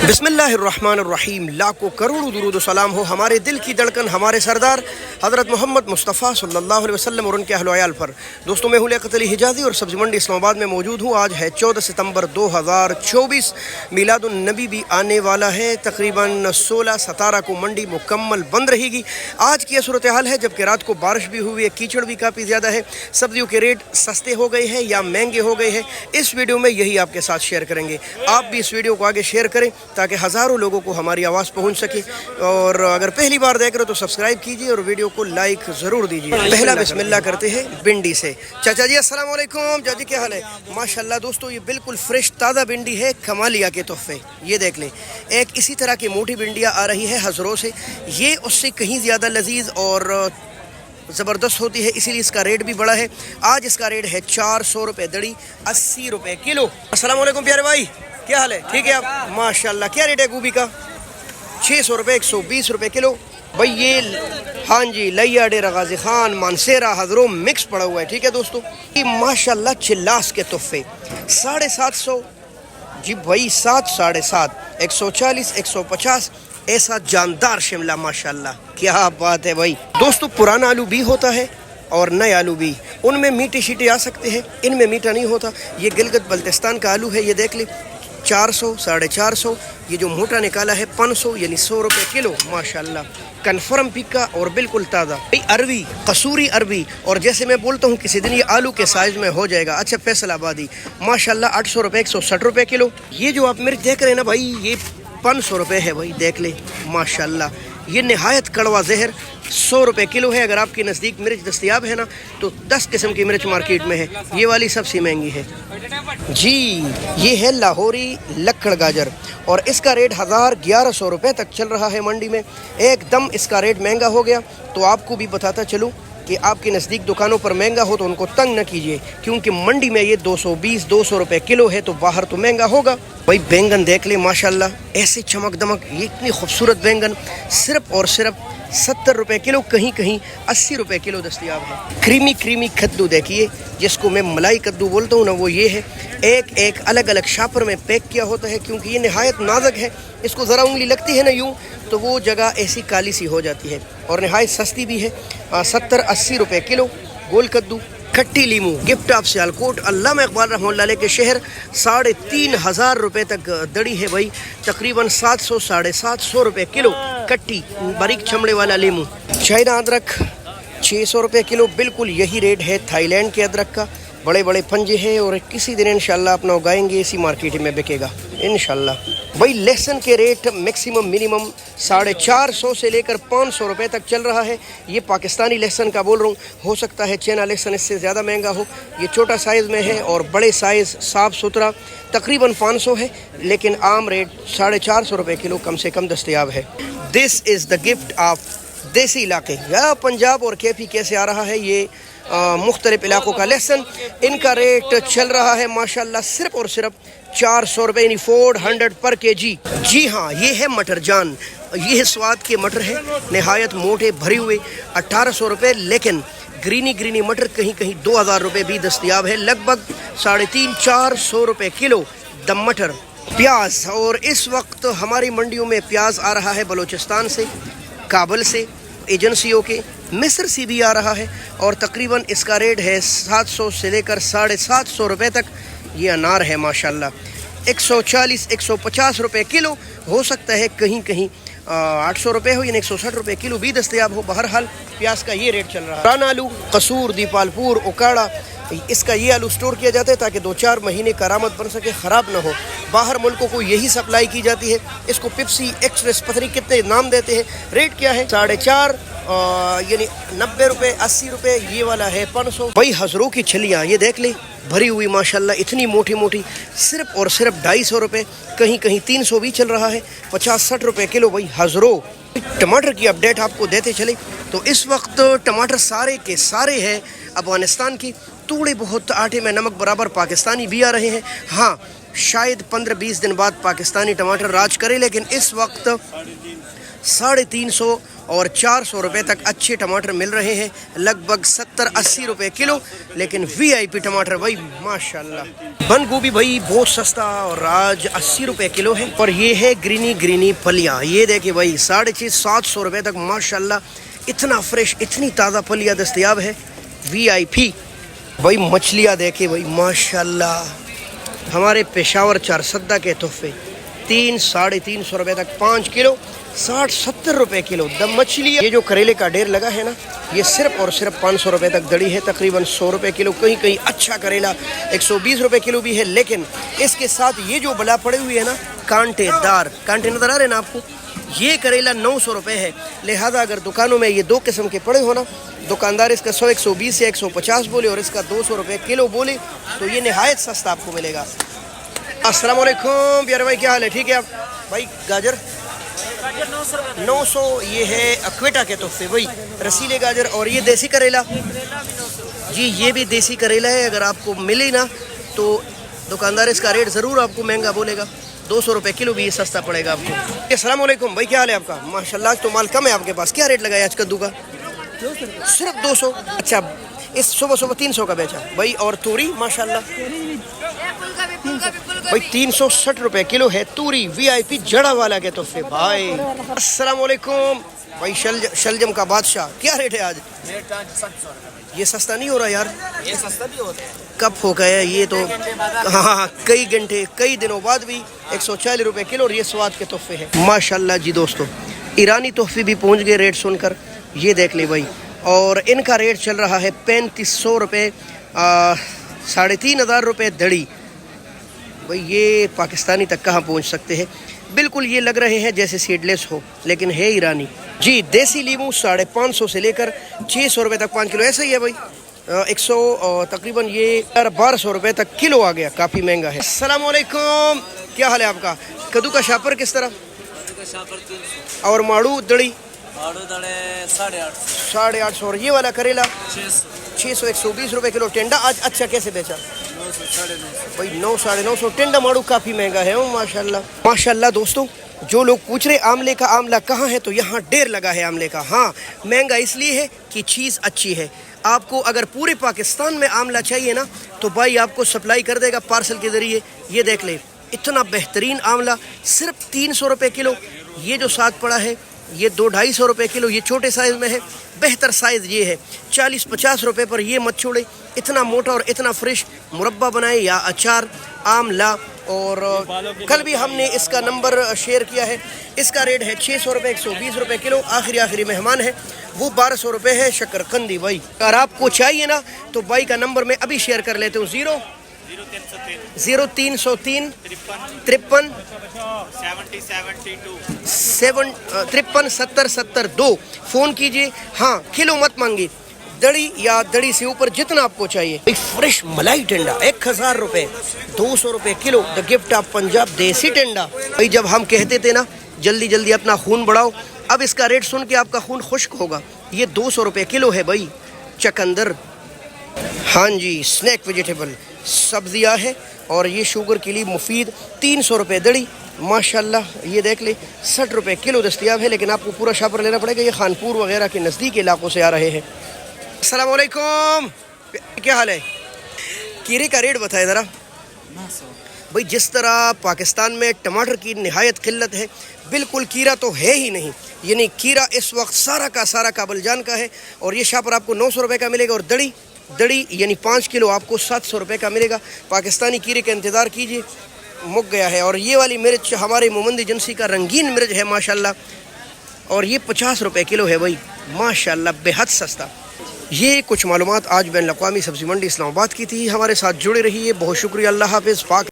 बिस्मिल्लाहिर्रहमानिर्रहीम। लाखों करोड़ों दुरूद सलाम हो हमारे दिल की धड़कन हमारे सरदार हज़रत मोहम्मद मुस्तफ़ा सल्लल्लाहु अलैहि वसल्लम और उनके अहल व अयाल पर। दोस्तों, मैं लियाकत अली हिजाज़ी और सब्ज़ी मंडी इस्लामाबाद में मौजूद हूँ। आज है 14 सितंबर 2024। मीलादुन नबी भी आने वाला है। तकरीबन 16-17 को मंडी मुकम्मल बंद रहेगी। आज की यह सूरत हाल है, जबकि रात को बारिश भी हुई है, कीचड़ भी काफ़ी ज़्यादा है। सब्जियों के रेट सस्ते हो गए हैं या महंगे हो गए हैं, इस वीडियो में यही आपके साथ शेयर करेंगे। आप भी इस वीडियो को आगे शेयर करें ताकि हज़ारों लोगों को हमारी आवाज़ पहुंच सके। और अगर पहली बार देख रहे हो तो सब्सक्राइब कीजिए और वीडियो को लाइक ज़रूर दीजिए। पहला बिस्मिल्लाह करते हैं भिंडी से। चाचा जी अस्सलाम वालेकुम। चाचा जी क्या हाल है? माशाल्लाह दोस्तों, ये बिल्कुल फ्रेश ताज़ा भिंडी है, कमालिया के तोहफे। ये देख लें, एक इसी तरह की मोटी भिंडियाँ आ रही है हज़रों से। ये उससे कहीं ज़्यादा लजीज और ज़बरदस्त होती है, इसीलिए इसका रेट भी बड़ा है। आज इसका रेट है 400 रुपये दड़ी, 80 रुपये किलो। अस्सलाम वालेकुम प्यारे भाई, क्या हाल है? ठीक है आप? माशाल्लाह। क्या रेट है गोभी का? 600 रुपये, 120 रुपये किलो भाई। ये हाँ जी, लैया डेरा गाजी खान मानसेरा हज़रों मिक्स पड़ा हुआ है। ठीक है दोस्तों, ये माशाल्लाह चिल्लास के तोहफे 750 जी भाई, 7, 7.5, 140, 150 ऐसा जानदार शिमला। माशाल्लाह क्या बात है भाई। दोस्तों, पुराना आलू भी होता है और नए आलू भी, उनमें मीठे शीटे आ सकते हैं, इनमें मीठा नहीं होता। ये गिलगित बल्तिस्तान का आलू है, ये देख ले 400, 450। ये जो मोटा निकाला है 500 यानी 100 रुपये किलो। माशाल्लाह कन्फर्म पिका और बिल्कुल ताज़ा। अरबी, कसूरी अरबी, और जैसे मैं बोलता हूँ किसी दिन ये आलू के साइज़ में हो जाएगा। अच्छा, फैसलाबादी माशाल्लाह 800 रुपये, 160 रुपये किलो। ये जो आप मिर्च देख रहे हैं ना भाई, ये 500 रुपये है भाई, देख ले माशाल्लाह। ये नहायत कड़वा जहर 100 रुपये किलो है। अगर आपके नज़दीक मिर्च दस्तयाब है ना, तो 10 किस्म की मिर्च मार्केट में है, ये वाली सबसे महंगी है जी। ये है लाहौरी लक्कड़ गाजर और इसका रेट 1100 रुपये तक चल रहा है मंडी में। एकदम इसका रेट महंगा हो गया। तो आपको भी बताता चलूँ कि आपके नज़दीक दुकानों पर महंगा हो तो उनको तंग न कीजिए, क्योंकि मंडी में ये 220-200 रुपये किलो है, तो बाहर तो महंगा होगा भाई। बैंगन देख ले माशाल्लाह, ऐसे चमक दमक, ये इतनी खूबसूरत बैंगन सिर्फ और सिर्फ 70 रुपये किलो, कहीं कहीं 80 रुपये किलो दस्तयाब है। क्रीमी कद्दू देखिए, जिसको मैं मलाई कद्दू बोलता हूँ ना, वो ये है। एक एक अलग अलग शापर में पैक किया होता है, क्योंकि ये नहायत नाजुक है। इसको ज़रा उंगली लगती है ना यूँ, तो वो जगह ऐसी काली सी हो जाती है। और नहायत सस्ती भी है, 70-80 रुपये किलो। गोल कद्दू, खट्टी लीमू गिफ्ट ऑफ सियालकोट अल्लामा इकबाल रहमतुल्लाह अलैह के शहर, 3,500 रुपये तक दड़ी है भाई। तकरीबन 700, 750 रुपये किलो खट्टी बारीक चमड़े वाला लीमू। चाइना अदरक 600 रुपये किलो, बिल्कुल यही रेट है थाईलैंड के अदरक का। बड़े बड़े पंजे हैं और किसी दिन इंशाल्लाह अपना उगाएंगे, इसी मार्केट में बिकेगा इंशाल्लाह भाई। लहसुन के रेट मैक्सिमम मिनिमम 450 से लेकर 500 रुपये तक चल रहा है। ये पाकिस्तानी लहसुन का बोल रहा हूँ, हो सकता है चाइना लहसुन इससे ज़्यादा महंगा हो। ये छोटा साइज़ में है और बड़े साइज़ साफ़ सुथरा तकरीबन 500 है, लेकिन आम रेट 450 रुपये किलो कम से कम दस्तयाब है। This is the gift of देसी इलाके या पंजाब और केपी कैसे आ रहा है ये मुख्तलिफ इलाकों का लहसुन। इनका रेट चल रहा है माशाल्लाह सिर्फ और सिर्फ 400 रुपये यानी 400 पर केजी। जी हाँ, ये है मटर जान, ये स्वाद के मटर है, नहायत मोटे भरे हुए 1800 रुपये। लेकिन ग्रीनी मटर कहीं कहीं 2000 रुपये भी दस्तयाब है, लगभग 350-400 रुपये किलो दम मटर। प्याज, और इस वक्त हमारी मंडियों में प्याज आ रहा है बलूचिस्तान से, काबुल से, एजेंसियों के, मिस्र से भी आ रहा है, और तकरीबन इसका रेट है 700 से लेकर 750 रुपये तक। ये अनार है माशाल्लाह 140-150 रुपये किलो, हो सकता है कहीं कहीं 800 रुपये हो यानी 160 रुपये किलो भी दस्तयाब हो। बहरहाल प्याज का ये रेट चल रहा है। पुराना आलू कसूर, दीपालपुर, उकाड़ा, इसका ये आलू स्टोर किया जाता है ताकि 2-4 महीने करामत बन सके, ख़राब ना हो। बाहर मुल्कों को यही सप्लाई की जाती है। इसको पिप्सी, एक्सप्रेस, पता नहीं कितने नाम देते हैं। रेट क्या है? 4.5 यानी 90 रुपये, 80 रुपये। ये वाला है 500 भाई। हज़रों की छलियाँ ये देख ले, भरी हुई माशाल्लाह, इतनी मोटी मोटी, सिर्फ और सिर्फ 250 रुपये, कहीं कहीं 300 भी चल रहा है। 50-60 रुपये किलो भाई हज़रों। टमाटर की अपडेट आपको देते चले तो इस वक्त टमाटर सारे के सारे हैं अफगानिस्तान की। थोड़े बहुत आटे में नमक बराबर पाकिस्तानी भी आ रहे हैं। हाँ, शायद 15-20 दिन बाद पाकिस्तानी टमाटर राज करे, लेकिन इस वक्त 350 اور 400 روپے تک اچھے ٹماٹر مل رہے ہیں، لگ بھگ 70-80 روپے کلو، لیکن وی آئی پی ٹماٹر بھائی ماشاءاللہ۔ بند گوبھی بھائی بہت سستا اور آج 80 روپے کلو ہے، اور یہ ہے گرینی پھلیاں، یہ دیکھیں بھائی 650-700 روپے تک ماشاءاللہ، اتنا فریش اتنی تازہ پھلیاں دستیاب ہے وی آئی پی۔ بھائی مچھلیاں دیکھیں بھائی ماشاءاللہ، ہمارے پشاور چارسدہ کے تحفے 300-350 روپے تک 5 کلو 60-70 روپے کلو دم مچھلی۔ یہ جو کریلے کا ڈھیر لگا ہے نا، یہ صرف اور صرف 500 روپے تک دڑی ہے، تقریباً 100 روپے کلو، کہیں اچھا کریلا 120 روپے کلو بھی ہے، لیکن اس کے ساتھ یہ جو بلا پڑے ہوئی ہے نا، کانٹے دار، کانٹے نظر آ رہے ہیں نا آپ کو، یہ کریلا 900 روپے ہے۔ لہذا اگر دکانوں میں یہ دو قسم کے پڑے ہو نا، دکاندار اس کا 100-120 یا 150 بولے اور اس کا 200 روپے کلو بولے، تو یہ نہایت سستا آپ کو ملے گا۔ السلام علیکم پیارے بھائی، کیا حال ہے؟ ٹھیک ہے آپ بھائی؟ گاجر 900، یہ ہے اکویٹا کے تحفے بھائی، رسیلے گاجر۔ اور یہ دیسی کریلا جی، یہ بھی دیسی کریلا ہے، اگر آپ کو ملے نا تو دکاندار اس کا ریٹ ضرور آپ کو مہنگا بولے گا، 200 روپے کلو بھی یہ سستا پڑے گا آپ کو۔ السلام علیکم بھائی، کیا حال ہے آپ کا؟ ماشاءاللہ تو مال کم ہے آپ کے پاس، کیا ریٹ لگا ہے آج کدو کا؟ صرف 200؟ اچھا، اس صبح 300 کا بیچا بھائی۔ اور توری ماشاءاللہ بھائی 360 روپے کلو ہے توری، وی آئی پی جڑا والا کے تحفے بھائی۔ السلام علیکم بھائی، شلجم کا بادشاہ، کیا ریٹ ہے آج؟ یہ سستا نہیں ہو رہا یار، یہ سستا بھی ہوتا ہے، کب ہو گیا یہ تو؟ ہاں، کئی گھنٹے کئی دنوں بعد بھی 140 روپے کلو، اور یہ سواد کے تحفے ہیں ماشاءاللہ جی۔ دوستو ایرانی تحفے بھی پہنچ گئے ریٹ سن کر، یہ دیکھ لیں بھائی، اور ان کا ریٹ چل رہا ہے 3500 روپے، 3500 روپے دڑی بھائی۔ یہ پاکستانی تک کہاں پہنچ سکتے ہیں، بالکل یہ لگ رہے ہیں جیسے سیڈ لیس ہو، لیکن ہے ایرانی جی۔ دیسی لیمو 550 سے لے کر 600 روپے تک 5 کلو، ایسا ہی ہے بھائی، 100 تقریباً یہ 1200 روپے تک کلو آ گیا، کافی مہنگا ہے۔ السلام علیکم، کیا حال ہے آپ کا؟ کدو کا شاپر کس طرح؟ اور ماڑو دڑی 850، اور یہ والا کریلا 600 120 روپے کلو۔ ٹینڈا آج اچھا کیسے بیچا بھائی؟ 900-950 ٹینڈا ماڑو کافی مہنگا ہے ماشاءاللہ ماشاءاللہ۔ دوستوں جو لوگ پوچھ رہے آملے کا آملہ کہاں ہے، تو یہاں ڈھیر لگا ہے آملے کا۔ ہاں، مہنگا اس لیے ہے کہ چیز اچھی ہے۔ آپ کو اگر پورے پاکستان میں آملہ چاہیے نا، تو بھائی آپ کو سپلائی کر دے گا پارسل کے ذریعے۔ یہ دیکھ لیں، اتنا بہترین آملہ صرف 300 روپے کلو۔ یہ جو ساتھ پڑا ہے یہ 200-250 روپے کلو، یہ چھوٹے سائز میں ہے، بہتر سائز یہ ہے 40-50 روپے پر۔ یہ مت چھوڑے، اتنا موٹا اور اتنا فریش، مربع بنائے یا اچار آملہ۔ اور کل بھی ہم نے اس کا نمبر شیئر کیا ہے، اس کا ریٹ ہے 600 روپے 120 روپے کلو۔ آخری مہمان ہے وہ 1200 روپے ہے شکر قندی بھائی۔ اگر آپ کو چاہیے نا تو بھائی کا نمبر میں ابھی شیئر کر لیتے ہوں، 0303 53 53 70 72 فون کیجئے۔ ہاں، کلو مت مانگی، دڑی یا دڑی سے اوپر جتنا آپ کو چاہیے۔ فریش ملائی ٹنڈا 1000 روپے 200 روپے کلو، دا گفٹ آف پنجاب دیسی ٹنڈا بھائی۔ جب ہم کہتے تھے نا جلدی اپنا خون بڑھاؤ، اب اس کا ریٹ سن کے آپ کا خون خشک ہوگا۔ یہ 200 روپے کلو ہے بھائی چکندر۔ ہاں جی، سنیک ویجیٹیبل سبزیاں ہے، اور یہ شوگر کے لیے مفید، 300 روپے دڑی ماشاءاللہ۔ یہ دیکھ لیں 60 روپے کلو دستیاب ہے، لیکن آپ کو پورا شاپر لینا پڑے گا، یہ خانپور وغیرہ کے نزدیک علاقوں سے آ رہے ہیں۔ السلام علیکم، کیا حال ہے؟ کیرے کا ریٹ بتائے ذرا بھائی۔ جس طرح پاکستان میں ٹماٹر کی نہایت قلت ہے، بالکل کیرا تو ہے ہی نہیں، یعنی کیرا اس وقت سارا کا سارا کابل جان کا ہے، اور یہ شاپر آپ کو 900 روپے کا ملے گا، اور دڑی یعنی 5 کلو آپ کو 700 روپے کا ملے گا۔ پاکستانی کیرے کا انتظار کیجیے، مک گیا ہے۔ اور یہ والی مرچ ہمارے مومندی ایجنسی کا رنگین مرچ ہے ماشاءاللہ، اور یہ 50 روپے کلو ہے بھائی ماشاءاللہ، بے حد سستا۔ یہ کچھ معلومات آج بین الاقوامی سبزی منڈی اسلام آباد کی تھی۔ ہمارے ساتھ جڑے رہیے، بہت شکریہ، اللہ حافظ۔